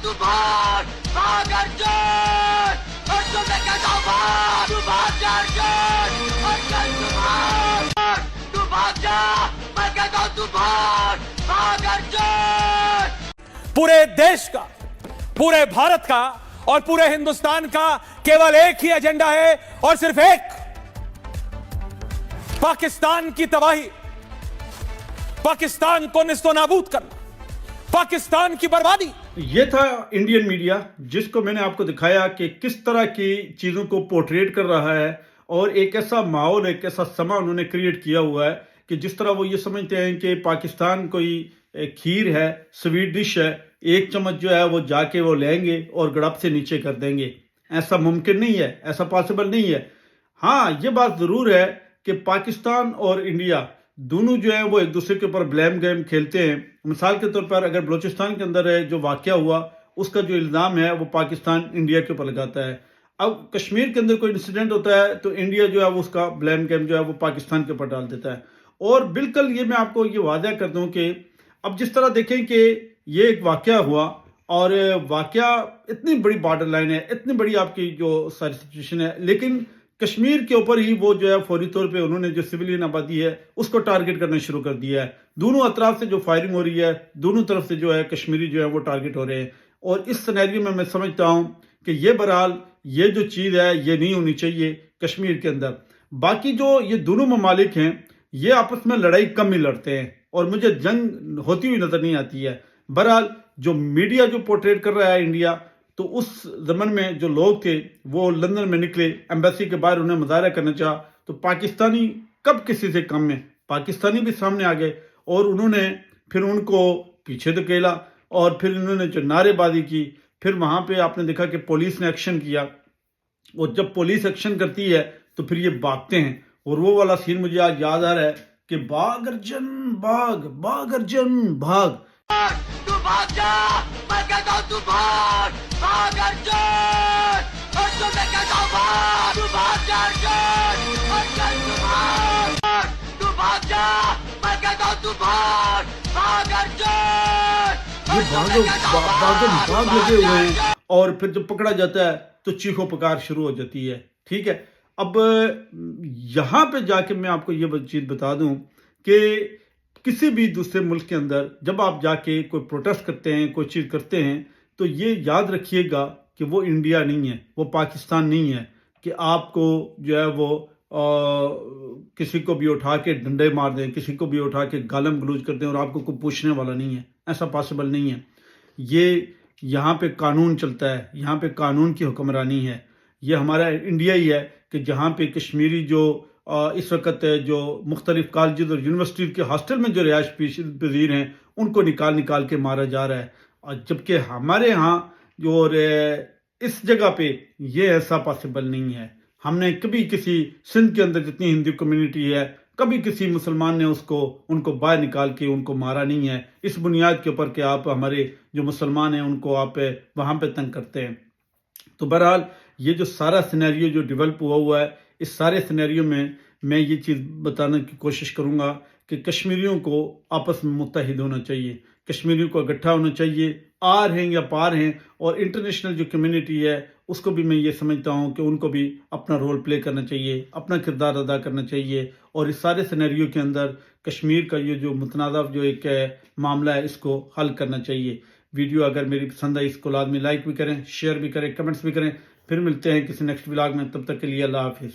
तू भाग भाग अर्जुन अर्जुन मैं कहता हूँ भाग तू भाग जा अर्जुन अर्जुन तू भाग जा मैं कहता हूँ तू भाग अर्जुन। पूरे देश का, पूरे भारत का और पूरे हिंदुस्तान का केवल एक ही एजेंडा है और सिर्फ एक, पाकिस्तान की तबाही, पाकिस्तान को निस्तोनाबूद करना, पाकिस्तान की बर्बादी। ये था इंडियन मीडिया, जिसको मैंने आपको दिखाया कि किस तरह की चीज़ों को पोर्ट्रेट कर रहा है और एक ऐसा माहौल, एक ऐसा समा उन्होंने क्रिएट किया हुआ है कि जिस तरह वो ये समझते हैं कि पाकिस्तान कोई खीर है, स्वीट डिश है, एक चम्मच जो है वो जाके वो लेंगे और गड़प से नीचे कर देंगे। ऐसा मुमकिन नहीं है, ऐसा पॉसिबल नहीं है। हाँ, ये बात ज़रूर है कि पाकिस्तान और इंडिया दोनों जो है वो एक दूसरे के ऊपर ब्लेम गेम खेलते हैं। मिसाल के तौर पर अगर बलूचिस्तान के अंदर जो वाक़या हुआ, उसका जो इल्ज़ाम है वो पाकिस्तान इंडिया के ऊपर लगाता है। अब कश्मीर के अंदर कोई इंसिडेंट होता है तो इंडिया जो है वो उसका ब्लेम गेम जो है वो पाकिस्तान के ऊपर डाल देता है। और बिल्कुल ये मैं आपको ये वादा कर दूं कि अब जिस तरह देखें कि ये एक वाक़या हुआ और वाक़या इतनी बड़ी बॉर्डर लाइन है, इतनी बड़ी आपकी जो सारी सिचुएशन है, लेकिन कश्मीर के ऊपर ही वो जो है फौरी तौर पे उन्होंने जो सिविलियन आबादी है उसको टारगेट करना शुरू कर दिया है। दोनों अतराफ से जो फायरिंग हो रही है, दोनों तरफ से जो है कश्मीरी जो है वो टारगेट हो रहे हैं। और इस सिनेरियो में मैं समझता हूँ कि ये बहरहाल ये जो चीज़ है ये नहीं होनी चाहिए कश्मीर के अंदर। बाकी जो ये दोनों ममालिक हैं ये आपस में लड़ाई कम ही लड़ते हैं और मुझे जंग होती हुई नज़र नहीं आती है। बहरहाल जो मीडिया जो पोर्ट्रेट कर रहा है इंडिया, तो उस ज़मन में जो लोग थे वो लंदन में निकले, एम्बेसी के बाहर उन्हें मुजाहरा करना चाहा, तो पाकिस्तानी कब किसी से कम में, पाकिस्तानी भी सामने आ गए और उन्होंने फिर उनको पीछे धकेला और फिर उन्होंने जो नारेबाजी की, फिर वहाँ पे आपने देखा कि पुलिस ने एक्शन किया। और जब पुलिस एक्शन करती है तो फिर ये भागते हैं और वो वाला सीन मुझे आज याद आ रहा है कि भाग अर्जुन भाग, भाग अर्जुन भाग। तू भाग जा मैं कहता हूँ तू भाग भाग अर्जुन अर्जुन मैं कहता हूँ भाग तू भाग जा अर्जुन अर्जुन तू भाग जा मैं कहता हूँ तू भाग अर्जुन। ये भाग लगे हुए हैं और फिर जब पकड़ा जाता है तो चीखो पुकार शुरू हो जाती है। ठीक है, अब यहाँ पे जाके मैं आपको ये चीज़ बता दूं कि किसी भी दूसरे मुल्क के अंदर जब आप जाके कोई प्रोटेस्ट करते हैं, कोई चीज़ करते हैं, तो ये याद रखिएगा कि वो इंडिया नहीं है, वो पाकिस्तान नहीं है कि आपको जो है वो किसी को भी उठा के डंडे मार दें, किसी को भी उठा के गालम गलूज कर दें और आपको कोई पूछने वाला नहीं है। ऐसा पॉसिबल नहीं है। ये यहाँ पे कानून चलता है, यहाँ पे कानून की हुक्मरानी है। ये हमारा इंडिया ही है कि जहाँ पे कश्मीरी जो इस वक्त जो मुख्तलिफ कॉलेज और यूनिवर्सिटी के हॉस्टल में जो रिहाइश पजीर हैं उनको निकाल निकाल के मारा जा रहा है। और जबकि हमारे यहाँ जो इस जगह पे ये ऐसा पॉसिबल नहीं है। हमने कभी किसी सिंध के अंदर जितनी हिंदू कम्युनिटी है, कभी किसी मुसलमान ने उनको बाहर निकाल के उनको मारा नहीं है इस बुनियाद के ऊपर कि आप हमारे जो मुसलमान हैं उनको आप वहाँ पे तंग करते हैं। तो बहरहाल ये जो सारा सिनेरियो जो डेवलप हुआ है, इस सारे सिनेरियो में मैं ये चीज़ बताने की कोशिश करूँगा कि कश्मीरियों को आपस में मुत्तहिद होना चाहिए, कश्मीरियों को इकट्ठा होना चाहिए, आर हैं या पार हैं। और इंटरनेशनल जो कम्युनिटी है उसको भी मैं ये समझता हूँ कि उनको भी अपना रोल प्ले करना चाहिए, अपना किरदार अदा करना चाहिए और इस सारे सिनेरियो के अंदर कश्मीर का ये जो मुतनाज़ जो एक मामला है इसको हल करना चाहिए। वीडियो अगर मेरी पसंद आई इसको लाजमी लाइक भी करें, शेयर भी करें, कमेंट्स भी करें। फिर मिलते हैं किसी नेक्स्ट व्लॉग में, तब तक के लिए अल्लाह हाफिज़।